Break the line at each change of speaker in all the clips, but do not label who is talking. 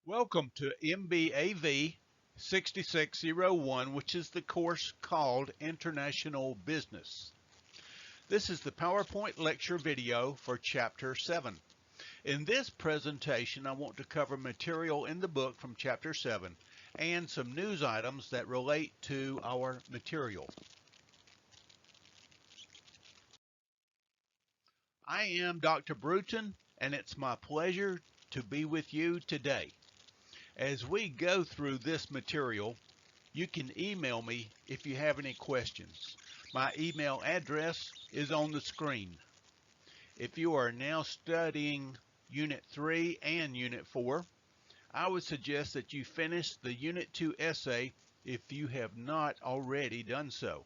Welcome to MBAV 6601, which is the course called International Business. This is the PowerPoint lecture video for Chapter 7. In this presentation, I want to cover material in the book from Chapter 7 and some news items that relate to our material. I am Dr. Bruton, and it's my pleasure to be with you today. As we go through this material, you can email me if you have any questions. My email address is on the screen. If you are now studying Unit 3 and Unit 4, I would suggest that you finish the Unit 2 essay if you have not already done so.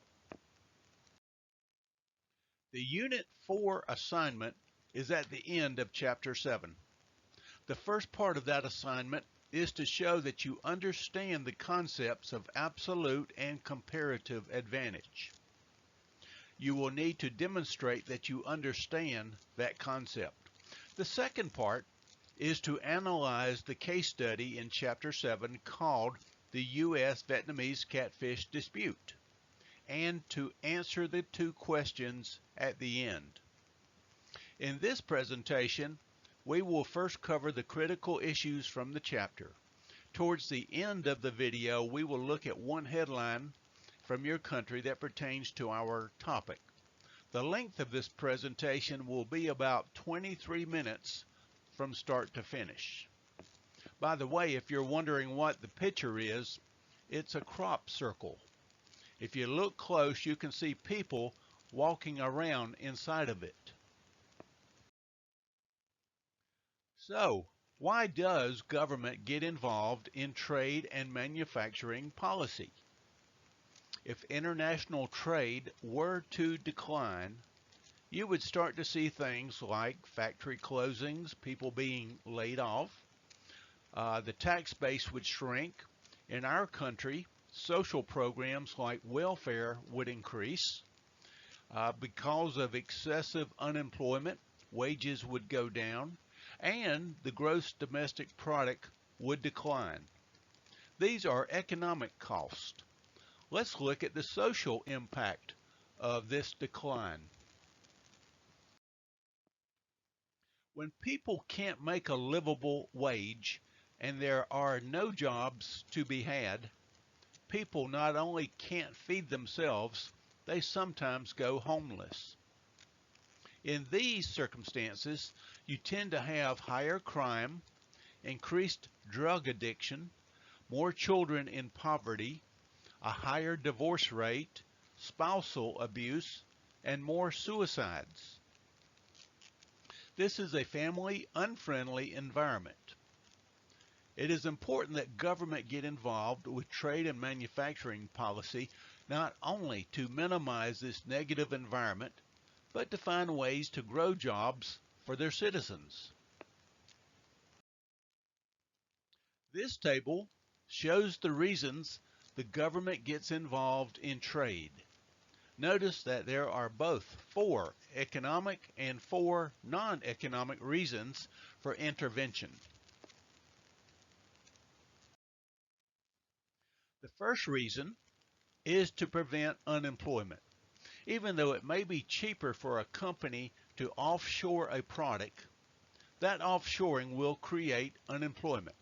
The Unit 4 assignment is at the end of Chapter 7. The first part of that assignment is to show that you understand the concepts of absolute and comparative advantage. You will need to demonstrate that you understand that concept. The second part is to analyze the case study in Chapter 7 called the U.S.-Vietnamese Catfish Dispute, and to answer the two questions at the end. In this presentation, we will first cover the critical issues from the chapter. Towards the end of the video, we will look at one headline from your country that pertains to our topic. The length of this presentation will be about 23 minutes from start to finish. By the way, if you're wondering what the picture is, it's a crop circle. If you look close, you can see people walking around inside of it. So, why does government get involved in trade and manufacturing policy? If international trade were to decline, you would start to see things like factory closings, people being laid off. The tax base would shrink. In our country, social programs like welfare would increase. Because of excessive unemployment, wages would go down, and the gross domestic product would decline. These are economic costs. Let's look at the social impact of this decline. When people can't make a livable wage and there are no jobs to be had, people not only can't feed themselves, they sometimes go homeless. In these circumstances, you tend to have higher crime, increased drug addiction, more children in poverty, a higher divorce rate, spousal abuse, and more suicides. This is a family-unfriendly environment. It is important that government get involved with trade and manufacturing policy, not only to minimize this negative environment, but to find ways to grow jobs for their citizens. This table shows the reasons the government gets involved in trade. Notice that there are both 4 economic and 4 non-economic reasons for intervention. The first reason is to prevent unemployment. Even though it may be cheaper for a company to offshore a product, that offshoring will create unemployment.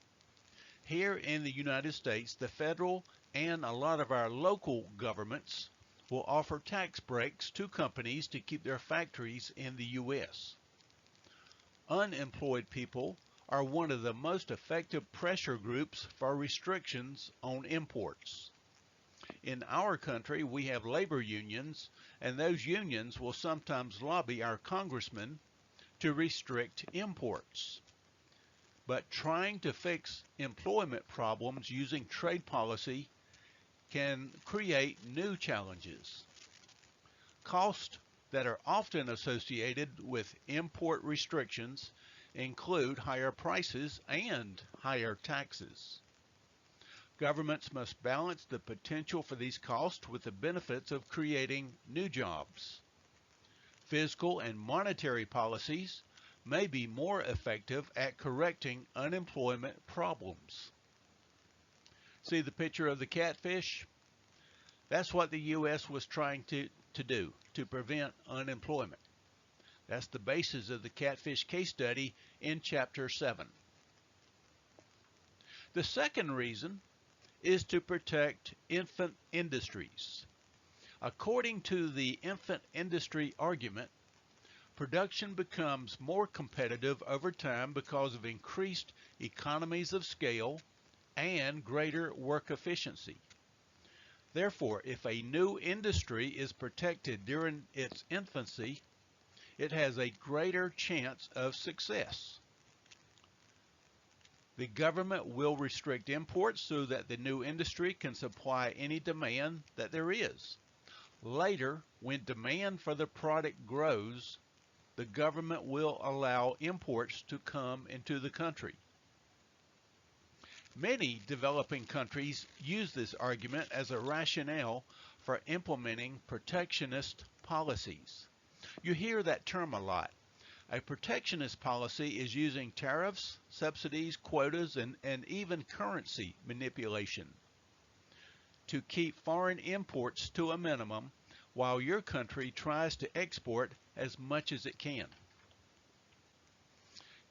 Here in the United States, the federal and a lot of our local governments will offer tax breaks to companies to keep their factories in the U.S. Unemployed people are one of the most effective pressure groups for restrictions on imports. In our country, we have labor unions, and those unions will sometimes lobby our congressmen to restrict imports. But trying to fix employment problems using trade policy can create new challenges. Costs that are often associated with import restrictions include higher prices and higher taxes. Governments must balance the potential for these costs with the benefits of creating new jobs. Fiscal and monetary policies may be more effective at correcting unemployment problems. See the picture of the catfish? That's what the U.S. was trying to do, to prevent unemployment. That's the basis of the catfish case study in Chapter 7. The second reason is to protect infant industries. According to the infant industry argument, production becomes more competitive over time because of increased economies of scale and greater work efficiency. Therefore, if a new industry is protected during its infancy, it has a greater chance of success. The government will restrict imports so that the new industry can supply any demand that there is. Later, when demand for the product grows, the government will allow imports to come into the country. Many developing countries use this argument as a rationale for implementing protectionist policies. You hear that term a lot. A protectionist policy is using tariffs, subsidies, quotas, and even currency manipulation to keep foreign imports to a minimum while your country tries to export as much as it can.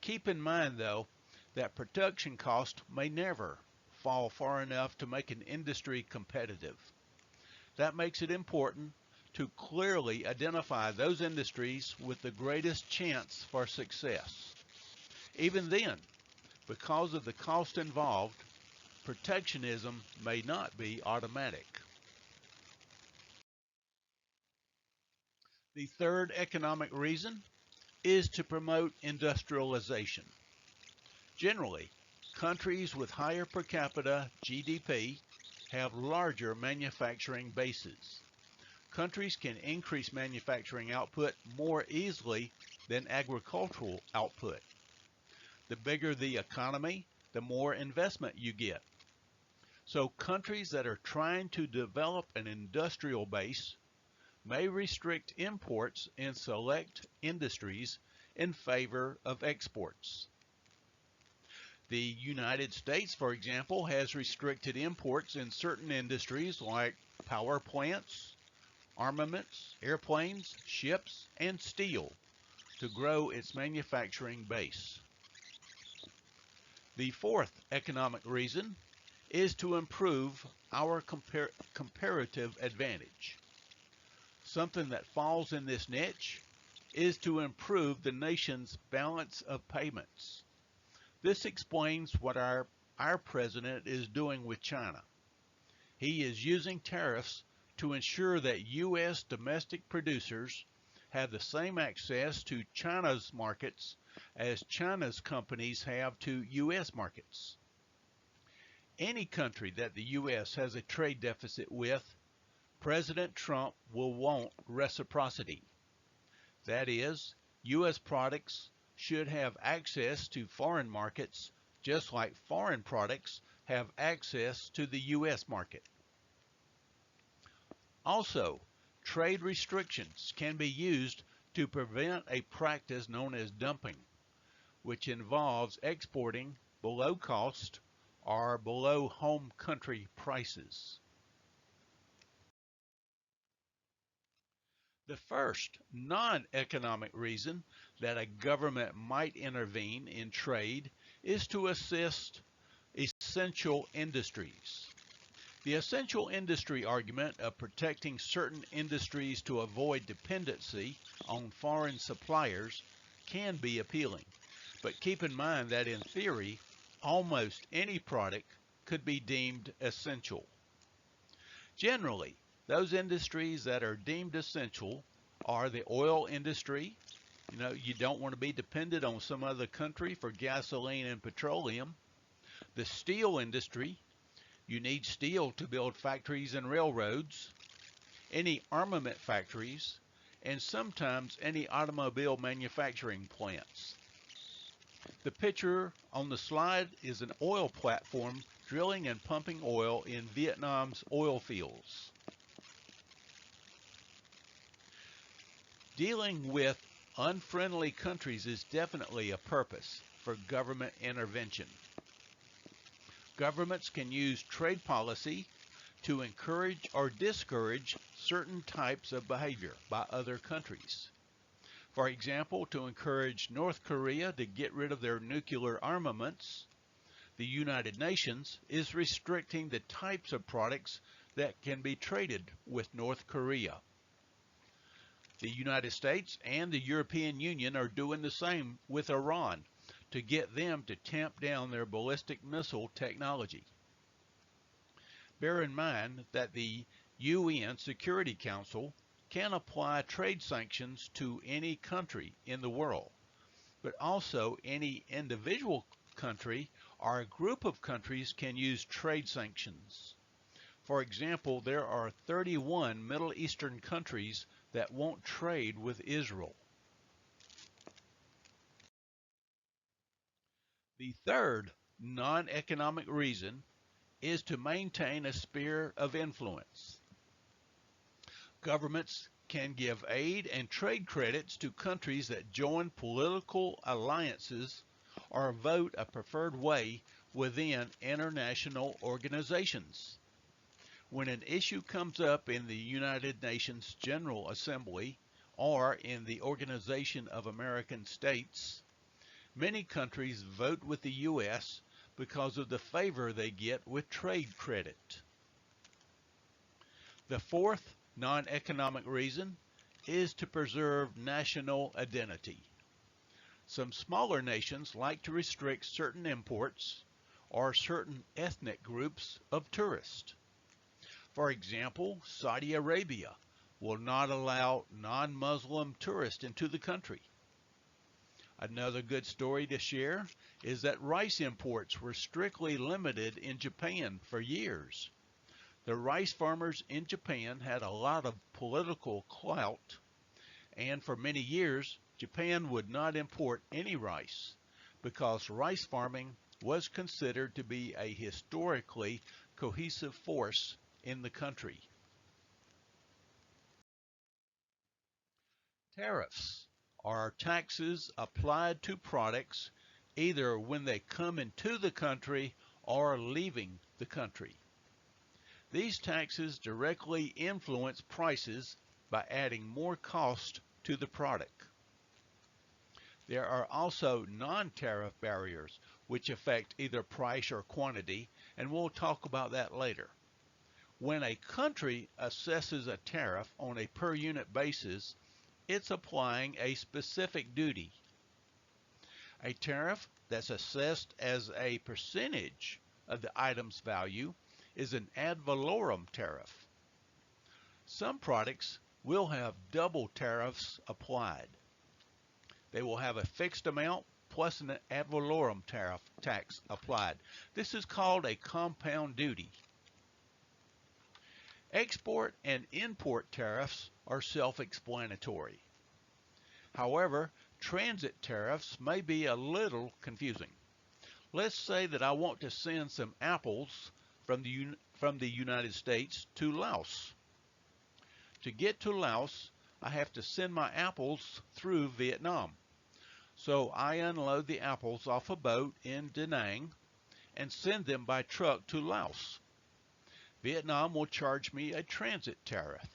Keep in mind, though, that production costs may never fall far enough to make an industry competitive. That makes it important to clearly identify those industries with the greatest chance for success. Even then, because of the cost involved, protectionism may not be automatic. The third economic reason is to promote industrialization. Generally, countries with higher per capita GDP have larger manufacturing bases. Countries can increase manufacturing output more easily than agricultural output. The bigger the economy, the more investment you get. So countries that are trying to develop an industrial base may restrict imports in select industries in favor of exports. The United States, for example, has restricted imports in certain industries like power plants, armaments, airplanes, ships, and steel to grow its manufacturing base. The fourth economic reason is to improve our comparative advantage. Something that falls in this niche is to improve the nation's balance of payments. This explains what our president is doing with China. He is using tariffs to ensure that U.S. domestic producers have the same access to China's markets as China's companies have to U.S. markets. Any country that the U.S. has a trade deficit with, President Trump will want reciprocity. That is, U.S. products should have access to foreign markets just like foreign products have access to the U.S. market. Also, trade restrictions can be used to prevent a practice known as dumping, which involves exporting below cost or below home country prices. The first non-economic reason that a government might intervene in trade is to assist essential industries. The essential industry argument of protecting certain industries to avoid dependency on foreign suppliers can be appealing, but keep in mind that in theory, almost any product could be deemed essential. Generally, those industries that are deemed essential are the oil industry. You don't want to be dependent on some other country for gasoline and petroleum. The steel industry, you need steel to build factories and railroads. Any armament factories, and sometimes any automobile manufacturing plants. The picture on the slide is an oil platform drilling and pumping oil in Vietnam's oil fields. Dealing with Unfriendly countries is definitely a purpose for government intervention. Governments can use trade policy to encourage or discourage certain types of behavior by other countries. For example, to encourage North Korea to get rid of their nuclear armaments, the United Nations is restricting the types of products that can be traded with North Korea. The United States and the European Union are doing the same with Iran to get them to tamp down their ballistic missile technology. Bear in mind that the UN Security Council can apply trade sanctions to any country in the world, but also any individual country or a group of countries can use trade sanctions. For example, there are 31 Middle Eastern countries that won't trade with Israel. The third non-economic reason is to maintain a sphere of influence. Governments can give aid and trade credits to countries that join political alliances or vote a preferred way within international organizations. When an issue comes up in the United Nations General Assembly or in the Organization of American States, many countries vote with the U.S. because of the favor they get with trade credit. The fourth non-economic reason is to preserve national identity. Some smaller nations like to restrict certain imports or certain ethnic groups of tourists. For example, Saudi Arabia will not allow non-Muslim tourists into the country. Another good story to share is that rice imports were strictly limited in Japan for years. The rice farmers in Japan had a lot of political clout, and for many years, Japan would not import any rice because rice farming was considered to be a historically cohesive force in the country. Tariffs are taxes applied to products either when they come into the country or leaving the country. These taxes directly influence prices by adding more cost to the product. There are also non-tariff barriers which affect either price or quantity, and we'll talk about that later. When a country assesses a tariff on a per unit basis, it's applying a specific duty. A tariff that's assessed as a percentage of the item's value is an ad valorem tariff. Some products will have double tariffs applied. They will have a fixed amount plus an ad valorem tariff tax applied. This is called a compound duty. Export and import tariffs are self-explanatory. However, transit tariffs may be a little confusing. Let's say that I want to send some apples from the United States to Laos. To get to Laos, I have to send my apples through Vietnam. So I unload the apples off a boat in Da Nang and send them by truck to Laos. Vietnam will charge me a transit tariff.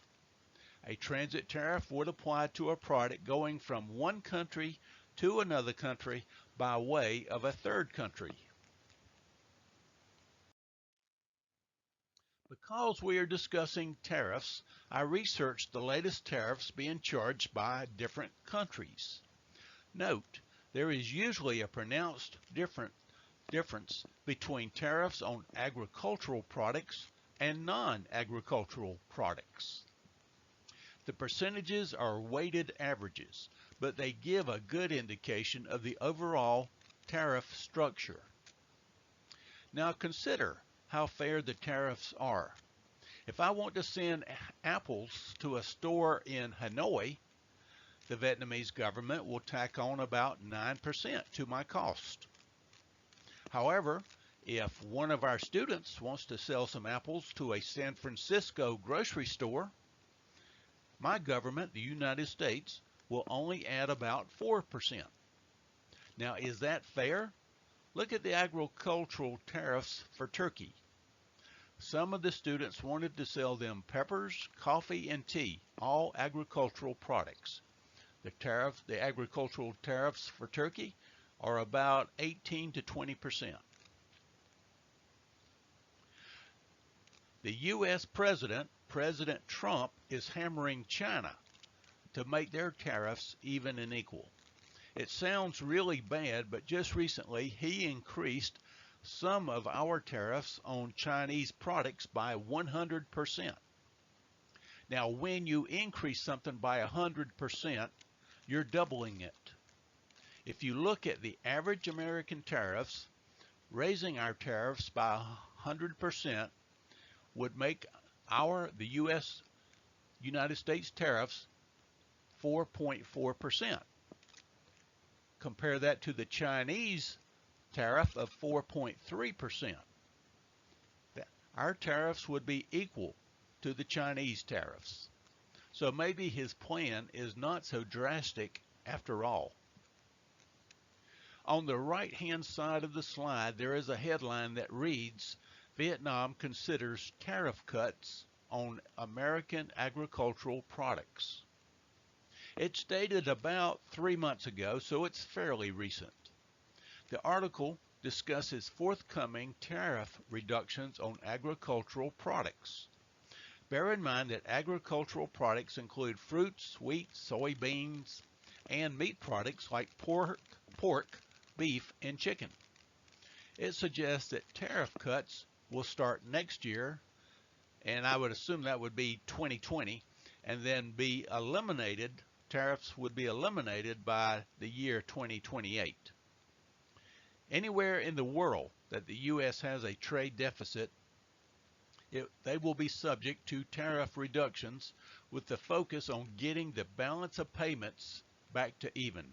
A transit tariff would apply to a product going from one country to another country by way of a third country. Because we are discussing tariffs, I researched the latest tariffs being charged by different countries. Note, there is usually a pronounced difference between tariffs on agricultural products and non-agricultural products. The percentages are weighted averages, but they give a good indication of the overall tariff structure. Now consider how fair the tariffs are. If I want to send apples to a store in Hanoi, the Vietnamese government will tack on about 9% to my cost. However, if one of our students wants to sell some apples to a San Francisco grocery store, my government, the United States, will only add about 4%. Now, is that fair? Look at the agricultural tariffs for Turkey. Some of the students wanted to sell them peppers, coffee, and tea, all agricultural products. The agricultural tariffs for Turkey are about 18 to 20%. The U.S. President Trump, is hammering China to make their tariffs even and equal. It sounds really bad, but just recently he increased some of our tariffs on Chinese products by 100%. Now, when you increase something by 100%, you're doubling it. If you look at the average American tariffs, raising our tariffs by 100% would make the United States tariffs 4.4%. Compare that to the Chinese tariff of 4.3%. Our tariffs would be equal to the Chinese tariffs. So maybe his plan is not so drastic after all. On the right-hand side of the slide, there is a headline that reads, Vietnam considers tariff cuts on American agricultural products. It's dated about 3 months ago, so it's fairly recent. The article discusses forthcoming tariff reductions on agricultural products. Bear in mind that agricultural products include fruits, wheat, soybeans, and meat products like pork, beef, and chicken. It suggests that tariff cuts will start next year, and I would assume that would be 2020, and then be eliminated. Tariffs would be eliminated by the year 2028. Anywhere in the world that the U.S. has a trade deficit, they will be subject to tariff reductions with the focus on getting the balance of payments back to even.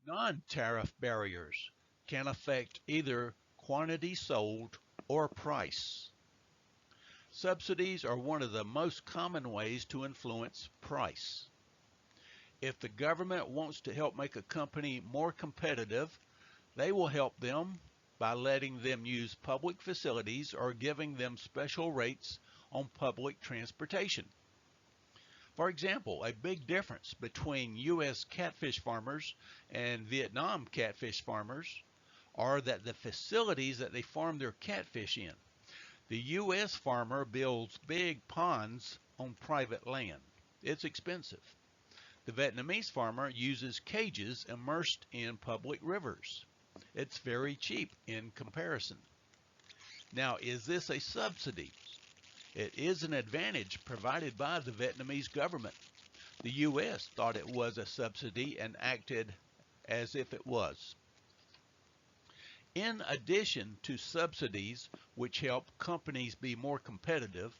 Non-tariff barriers can affect either quantity sold or price. Subsidies are one of the most common ways to influence price. If the government wants to help make a company more competitive, they will help them by letting them use public facilities or giving them special rates on public transportation. For example, a big difference between U.S. catfish farmers and Vietnam catfish farmers are that the facilities that they farm their catfish in. The U.S. farmer builds big ponds on private land. It's expensive. The Vietnamese farmer uses cages immersed in public rivers. It's very cheap in comparison. Now, is this a subsidy? It is an advantage provided by the Vietnamese government. The U.S. thought it was a subsidy and acted as if it was. In addition to subsidies which help companies be more competitive,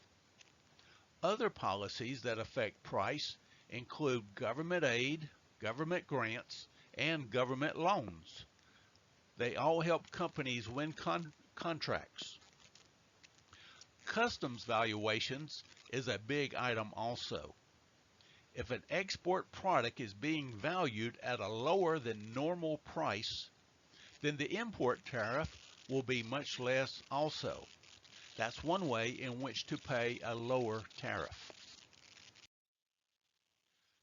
other policies that affect price include government aid, government grants, and government loans. They all help companies win contracts. Customs valuations is a big item also. If an export product is being valued at a lower than normal price, then the import tariff will be much less also. That's one way in which to pay a lower tariff.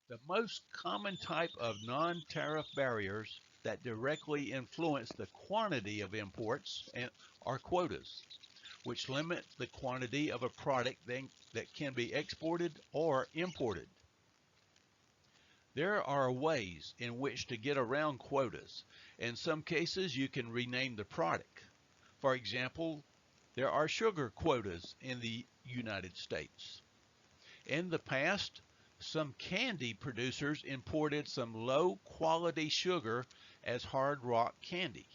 The most common type of non-tariff barriers that directly influence the quantity of imports are quotas, which limit the quantity of a product that can be exported or imported. There are ways in which to get around quotas. In some cases, you can rename the product. For example, there are sugar quotas in the United States. In the past, some candy producers imported some low-quality sugar as hard rock candy.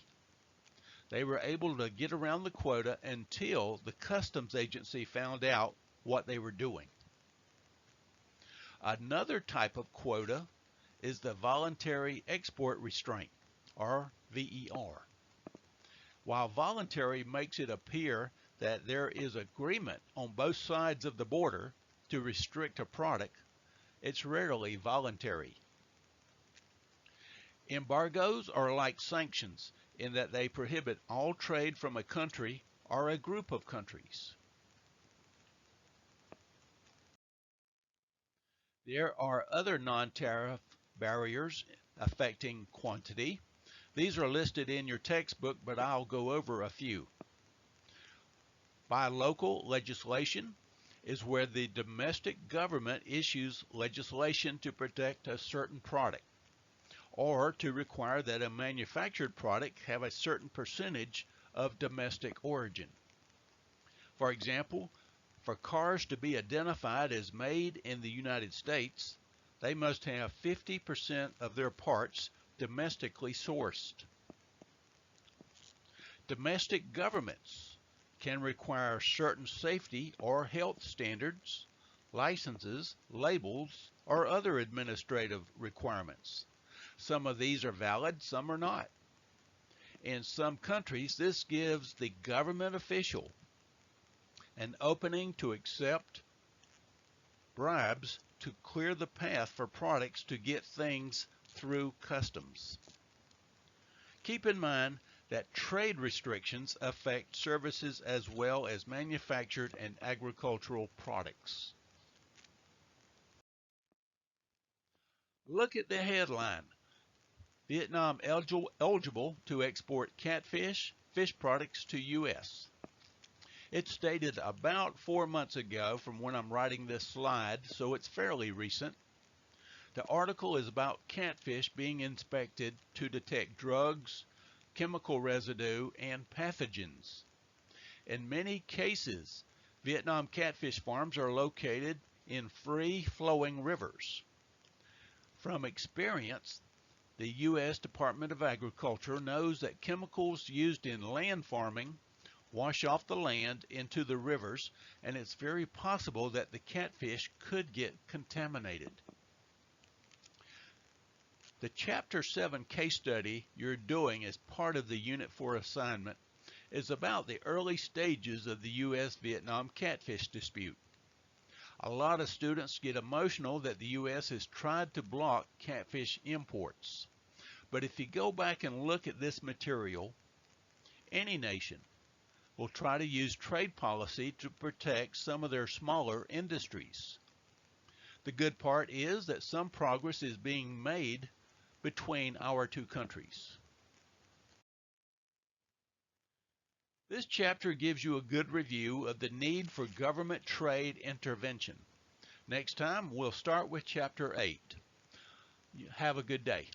They were able to get around the quota until the customs agency found out what they were doing. Another type of quota is the voluntary export restraint, or VER. While voluntary makes it appear that there is agreement on both sides of the border, to restrict a product, it's rarely voluntary. Embargoes are like sanctions in that they prohibit all trade from a country or a group of countries. There are other non-tariff barriers affecting quantity. These are listed in your textbook, but I'll go over a few. Buy local legislation is where the domestic government issues legislation to protect a certain product, or to require that a manufactured product have a certain percentage of domestic origin. For example, for cars to be identified as made in the United States, they must have 50% of their parts domestically sourced. Domestic governments can require certain safety or health standards, licenses, labels, or other administrative requirements. Some of these are valid, some are not. In some countries, this gives the government official an opening to accept bribes to clear the path for products to get things through customs. Keep in mind that trade restrictions affect services as well as manufactured and agricultural products. Look at the headline. Vietnam eligible to export catfish, fish products to U.S. It's dated about 4 months ago from when I'm writing this slide, so it's fairly recent. The article is about catfish being inspected to detect drugs, chemical residue, and pathogens. In many cases, Vietnam catfish farms are located in free-flowing rivers. From experience, the U.S. Department of Agriculture knows that chemicals used in land farming wash off the land into the rivers, and it's very possible that the catfish could get contaminated. The Chapter 7 case study you're doing as part of the Unit 4 assignment is about the early stages of the U.S.-Vietnam catfish dispute. A lot of students get emotional that the U.S. has tried to block catfish imports. But if you go back and look at this material, any nation will try to use trade policy to protect some of their smaller industries. The good part is that some progress is being made between our two countries. This chapter gives you a good review of the need for government trade intervention. Next time, we'll start with Chapter 8. Have a good day.